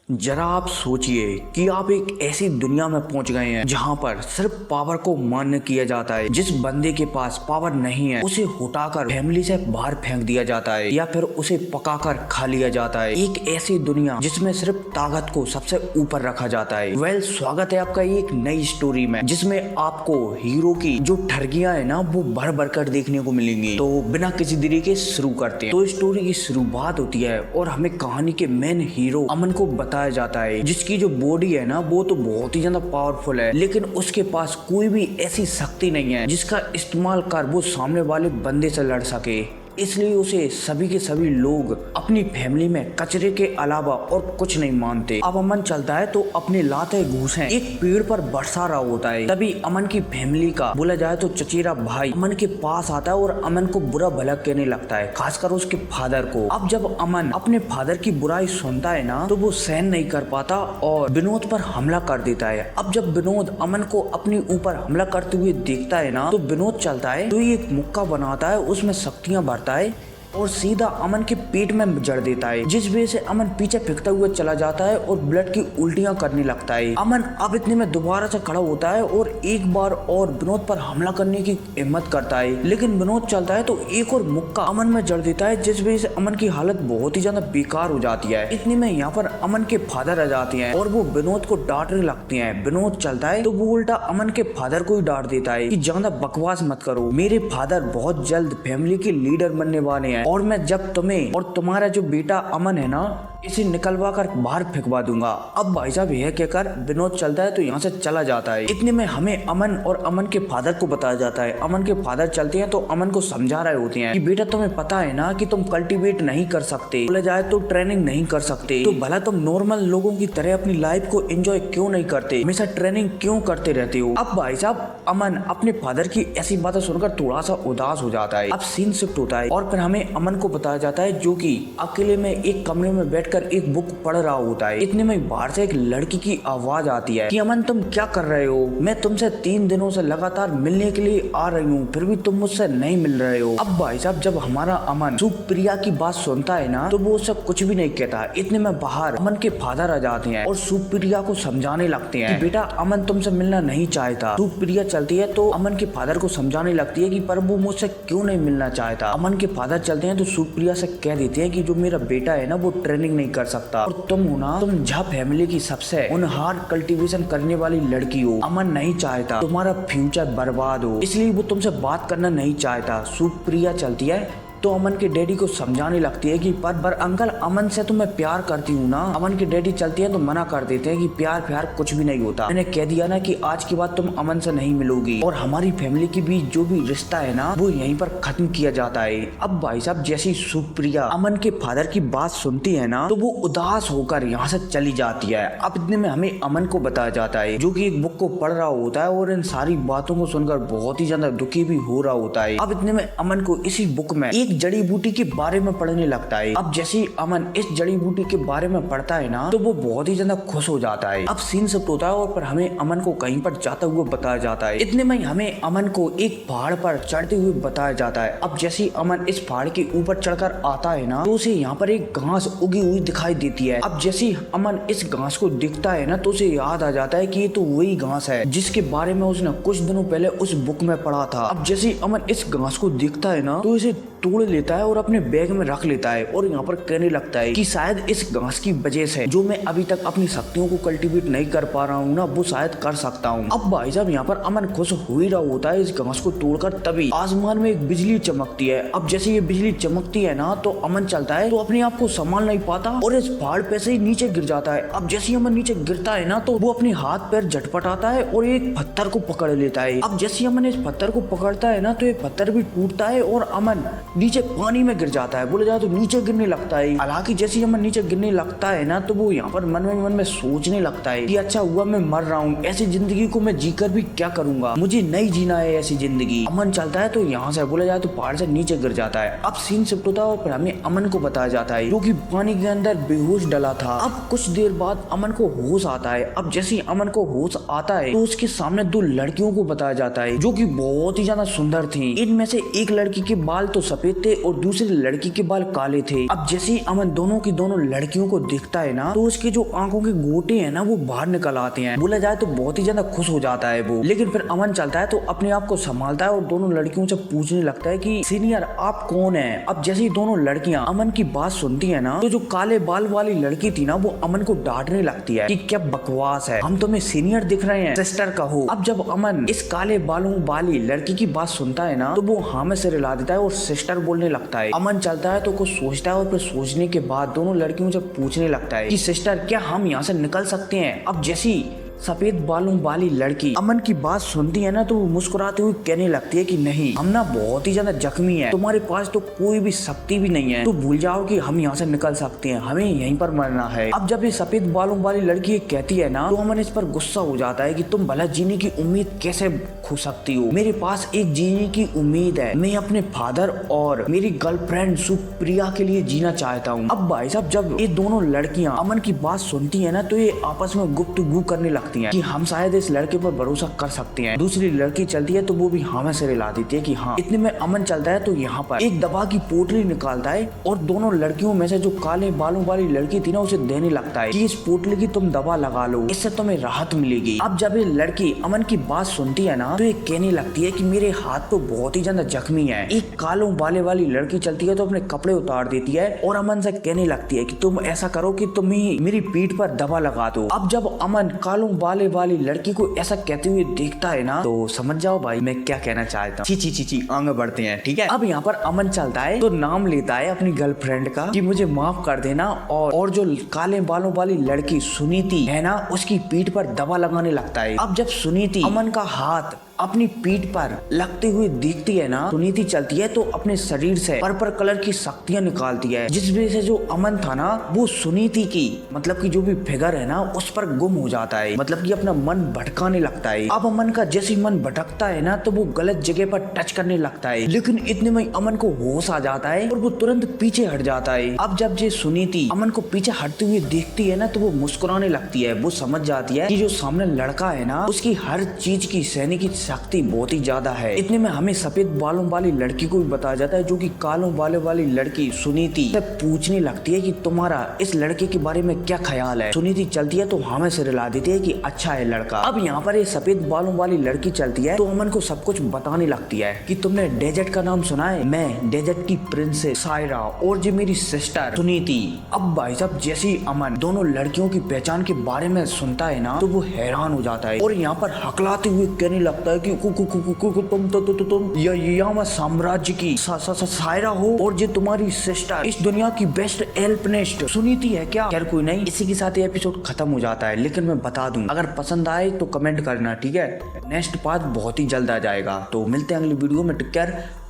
जरा आप सोचिए कि आप एक ऐसी दुनिया में पहुंच गए हैं जहां पर सिर्फ पावर को मान्य किया जाता है। जिस बंदे के पास पावर नहीं है उसे हटाकर फैमिली से बाहर फेंक दिया जाता है या फिर उसे पकाकर खा लिया जाता है। एक ऐसी दुनिया जिसमें सिर्फ ताकत को सबसे ऊपर रखा जाता है। स्वागत है आपका एक नई स्टोरी में जिसमें आपको हीरो की जो ठगियां है ना वो भर भर कर देखने को मिलेंगी। तो बिना किसी देरी के शुरू करते हैं। तो स्टोरी की शुरुआत होती है और हमें कहानी के मेन हीरो अमन को बताया जाता है जिसकी जो बॉडी है ना वो तो बहुत ही ज्यादा पावरफुल है, लेकिन उसके पास कोई भी ऐसी शक्ति नहीं है जिसका इस्तेमाल कर वो सामने वाले बंदे से लड़ सके। इसलिए उसे सभी के सभी लोग अपनी फैमिली में कचरे के अलावा और कुछ नहीं मानते। अब अमन चलता है तो अपने लाते घूसे एक पेड़ पर बरसा रहा होता है। तभी अमन की फैमिली का बोला जाए तो चचेरा भाई अमन के पास आता है और अमन को बुरा भला कहने लगता है, खासकर उसके फादर को। अब जब अमन अपने फादर की बुराई सुनता है ना तो वो सहन नहीं कर पाता और विनोद पर हमला कर देता है। अब जब विनोद अमन को अपने ऊपर हमला करते हुए देखता है ना तो विनोद चलता है तो एक मुक्का बनाता है, उसमें शक्तियां भरता है और सीधा अमन के पेट में जड़ देता है, जिस वजह से अमन पीछे फेंकता हुआ चला जाता है और ब्लड की उल्टियां करने लगता है। अमन अब इतने में दोबारा से खड़ा होता है और एक बार और विनोद पर हमला करने की हिम्मत करता है, लेकिन विनोद चलता है तो एक और मुक्का अमन में जड़ देता है, जिस वजह से अमन की हालत बहुत ही ज्यादा बेकार हो जाती है। इतने में यहाँ पर अमन के फादर आ जाते हैं और वो विनोद को डांटने लगते हैं। विनोद चलता है तो वो उल्टा अमन के फादर को ही डांट देता है कि ज्यादा बकवास मत करो, मेरे फादर बहुत जल्द फैमिली के लीडर बनने वाले हैं और मैं जब तुम्हें और तुम्हारा जो बेटा अमन है ना इसे निकलवा कर बाहर फेंकवा दूंगा। अब भाई साहब यह कहकर विनोद चलता है तो यहाँ से चला जाता है। इतने में हमें अमन और अमन के फादर को बताया जाता है। अमन के फादर चलते हैं तो अमन को समझा रहे होते हैं कि बेटा तुम्हें पता है ना कि तुम कल्टीवेट नहीं कर सकते, बोला जाए तो ट्रेनिंग नहीं कर सकते, तो भला तुम नॉर्मल लोगों की तरह अपनी लाइफ को एंजॉय क्यों नहीं करते, हमेशा ट्रेनिंग क्यों करते रहते हो। अब भाई साहब अमन अपने फादर की ऐसी बातें सुनकर थोड़ा सा उदास हो जाता है। अब सीन शिफ्ट होता है और फिर हमें अमन को बताया जाता है जो कि अकेले में एक कमरे में बैठकर एक बुक पढ़ रहा होता है। इतने में बाहर से एक लड़की की आवाज आती है कि अमन तुम क्या कर रहे हो, मैं तुमसे 3 दिनों से लगातार मिलने के लिए आ रही हूँ, फिर भी तुम मुझसे नहीं मिल रहे हो। अब भाई साहब जब हमारा अमन सुप्रिया की बात सुनता है ना तो वो उससे कुछ भी नहीं कहता। इतने में बाहर अमन के फादर आ जाते हैं और सुप्रिया को समझाने लगते हैं कि बेटा अमन तुमसे मिलना नहीं चाहता। सुप्रिया चलती है तो अमन के फादर को समझाने लगती है कि पर वो मुझसे क्यों नहीं मिलना चाहता। अमन के फादर चलते हैं तो सुप्रिया से कह देते हैं कि जो मेरा बेटा है ना वो ट्रेनिंग नहीं कर सकता और तुम हो ना, तुम झा फैमिली की सबसे होनहार कल्टीवेशन करने वाली लड़की हो। अमन नहीं चाहता तुम्हारा फ्यूचर बर्बाद हो, इसलिए वो तुमसे बात करना नहीं चाहता। सुप्रिया चलती है तो अमन के डैडी को समझाने लगती है कि पर अंकल अमन से तो मैं प्यार करती हूँ ना। अमन के डैडी चलती है तो मना कर देते हैं कि प्यार कुछ भी नहीं होता, मैंने कह दिया ना कि आज के बाद तुम अमन से नहीं मिलोगी और हमारी फैमिली के बीच जो भी रिश्ता है ना वो यहीं पर खत्म किया जाता है। अब भाई साहब जैसी सुप्रिया अमन के फादर की बात सुनती है ना तो वो उदास होकर यहाँ से चली जाती है। अब इतने में हमें अमन को बताया जाता है जो कि एक बुक को पढ़ रहा होता है और इन सारी बातों को सुनकर बहुत ही ज्यादा दुखी भी हो रहा होता है। अब इतने में अमन को इसी बुक में एक जड़ी बूटी के बारे में पढ़ने लगता है। अब जैसे ही अमन इस जड़ी बूटी के बारे में पढ़ता है ना तो वो बहुत ही ज्यादा खुश हो जाता है। अब सीन शिफ्ट होता है और फिर हमें अमन को कहीं पर जाता हुआ बताया जाता है। इतने में हमें अमन को एक पहाड़ पर चढ़ते हुए बताया जाता है। अब जैसे ही अमन इस पहाड़ के ऊपर चढ़कर आता है ना तो उसे यहाँ पर एक घास उगी हुई दिखाई देती है। अब जैसे ही अमन इस घास को दिखता है ना तो उसे याद आ जाता है कि ये तो वही घास है जिसके बारे में उसने कुछ दिनों पहले उस बुक में पढ़ा था। अब जैसे ही अमन इस घास को दिखता है ना तो इसे तोड़ लेता है और अपने बैग में रख लेता है और यहाँ पर कहने लगता है कि शायद इस घास की वजह से जो मैं अभी तक अपनी शक्तियों को कल्टीवेट नहीं कर पा रहा हूँ ना वो शायद कर सकता हूँ। अब भाई साहब यहाँ पर अमन खुश हो ही रहा होता है इस घास को तोड़कर, तभी आसमान में एक बिजली चमकती है। अब जैसे ये बिजली चमकती है ना तो अमन चलता है तो अपने आप को संभाल नहीं पाता और इस पहाड़ पे से ही नीचे गिर जाता है। अब जैसे ही अमन नीचे गिरता है ना तो वो अपने हाथ पैर झटपटाता है और एक पत्थर को पकड़ लेता है। अब जैसे ही अमन इस पत्थर को पकड़ता है ना तो ये पत्थर भी टूटता है और अमन नीचे पानी में गिर जाता है, बोले जाए तो नीचे गिरने लगता है। हालांकि जैसे ही अमन नीचे गिरने लगता है ना तो वो यहाँ पर मन में सोचने लगता है कि अच्छा हुआ मैं मर रहा हूँ, ऐसी जिंदगी को मैं जीकर भी क्या करूंगा, मुझे नहीं जीना है ऐसी जिंदगी। अमन चलता है तो यहाँ से बोला जाए तो पहाड़ से नीचे गिर जाता है। अब सीन शिफ्ट होता है और फिर हमें अमन को बताया जाता है जो कि पानी के अंदर बेहोश डला था। अब कुछ देर बाद अमन को होश आता है। अब जैसे ही अमन को होश आता है तो उसके सामने 2 लड़कियों को बताया जाता है जो कि बहुत ही ज्यादा सुंदर थी। इनमें से एक लड़की के बाल तो सफेद थे और दूसरी लड़की के बाल काले थे। अब जैसे ही अमन दोनों की दोनों लड़कियों को देखता है ना, तो उसके जो आंखों के गोटे हैं ना वो बाहर निकल आते हैं। बोला जाए तो बहुत ही ज्यादा खुश हो जाता है वो। लेकिन फिर अमन चलता है तो अपने आप को संभालता है और दोनों लड़कियों से पूछने लगता है कि सीनियर आप कौन है। अब जैसे ही दोनों लड़कियां अमन की बात सुनती है ना, तो जो काले बाल वाली लड़की थी ना वो अमन को डांटने लगती है कि क्या बकवास है, हम तुम्हें सीनियर दिख रहे हैं, सिस्टर कहो। अब जब अमन इस काले बालों वाली लड़की की बात सुनता है ना, तो वो हाँ में सिर हिला देता है और सिस्टर बोलने लगता है। अमन चलता है तो कुछ सोचता है और फिर सोचने के बाद दोनों लड़कियों से पूछने लगता है कि सिस्टर क्या हम यहाँ से निकल सकते हैं। अब जैसी सफेद बालों वाली लड़की अमन की बात सुनती है ना, तो वो मुस्कुराते हुए कहने लगती है कि नहीं, हम ना बहुत ही ज्यादा जख्मी है, तुम्हारे पास तो कोई भी शक्ति भी नहीं है, तो भूल जाओ कि हम यहाँ से निकल सकते हैं, हमें यहीं पर मरना है। अब जब ये सफेद बालों वाली लड़की कहती है ना, तो अमन इस पर गुस्सा हो जाता है कि तुम भला जीने की उम्मीद कैसे खो सकती हो, मेरे पास एक जीने की उम्मीद है, मैं अपने फादर और मेरी गर्लफ्रेंड सुप्रिया के लिए जीना चाहता हूँ। अब भाई साहब जब ये दोनों लड़कियां अमन की बात सुनती है ना, तो ये आपस में गुफ्तगू करने लगती हैं कि हम शायद इस लड़के पर भरोसा कर सकते हैं। दूसरी लड़की चलती है तो वो भी हाँ में सिर हिला देती है कि हाँ। इतने में अमन चलता है तो यहाँ पर एक दवा की पोटली निकालता है और दोनों लड़कियों में से जो काले बालों वाली लड़की थी ना उसे देने लगता है कि इस पोटली की तुम दवा लगा लो, इससे तुम्हें राहत मिलेगी। अब जब ये लड़की अमन की बात सुनती है ना, तो ये कहने लगती है कि मेरे हाथ तो बहुत ही ज्यादा जख्मी है। एक कालों बाले वाली लड़की चलती है तो अपने कपड़े उतार देती है और अमन से कहने लगती है कि तुम ऐसा करो कि तुम ही मेरी पीठ पर दवा लगा दो। अब जब अमन कालों बाले वाली लड़की को ऐसा कहते हुए देखता है ना, तो समझ जाओ भाई मैं क्या कहना चाहता हूँ। ची आगे बढ़ते हैं, ठीक है। अब यहाँ पर अमन चलता है तो नाम लेता है अपनी गर्लफ्रेंड का कि मुझे माफ कर देना, और जो काले बालों वाली लड़की सुनीति है ना, उसकी पीठ पर दवा लगाने लगता है। अब जब सुनीति अमन का हाथ अपनी पीठ पर लगते हुए देखती है ना, सुनीति चलती है तो अपने शरीर से पर्पल कलर की शक्तियां निकालती है, जिस वजह से जो अमन था ना वो सुनीति की मतलब की जो भी फिगर है ना उस पर गुम हो जाता है, मतलब कि अपना मन भटकाने लगता है। अब अमन का जैसे मन भटकता है ना, तो वो गलत जगह पर टच करने लगता है, लेकिन इतने में अमन को होश आ जाता है और वो तुरंत पीछे हट जाता है। अब जब ये सुनीति अमन को पीछे हटते हुए देखती है ना, तो वो मुस्कुराने लगती है। वो समझ जाती है कि जो सामने लड़का है ना उसकी हर चीज की सहने की शक्ति बहुत ही ज्यादा है। इतने में हमें सफेद बालों वाली लड़की को भी बताया जाता है, जो कि कालों बालों वाली लड़की सुनीति से पूछने लगती है कि तुम्हारा इस लड़के के बारे में क्या ख्याल है। सुनीति चलती है तो हमें सिर हिला देती है कि अच्छा है लड़का। अब यहाँ पर ये सफेद बालों वाली लड़की चलती है तो अमन को सब कुछ बताने लगती है कि तुमने डेजर्ट का नाम सुना है, मैं डेजर्ट की प्रिंसेस सायरा और जो मेरी सिस्टर सुनीति। अब भाई साहब जैसे ही अमन दोनों लड़कियों की पहचान के बारे में सुनता है ना, तो वो हैरान हो जाता है और यहाँ पर हकलाते हुए कहने लगता है कि तुम यामा साम्राज्य की सायरा हो और जो तुम्हारी सिस्टर इस दुनिया की बेस्ट एल्पनिस्ट सुनीति है क्या। खैर कोई नहीं, इसी के साथ ये एपिसोड खत्म हो जाता है। लेकिन मैं बता दूं अगर पसंद आए तो कमेंट करना, ठीक है। नेक्स्ट पार्ट बहुत ही जल्द आ जाएगा, तो मिलते हैं अगली वीडियो में। Take care.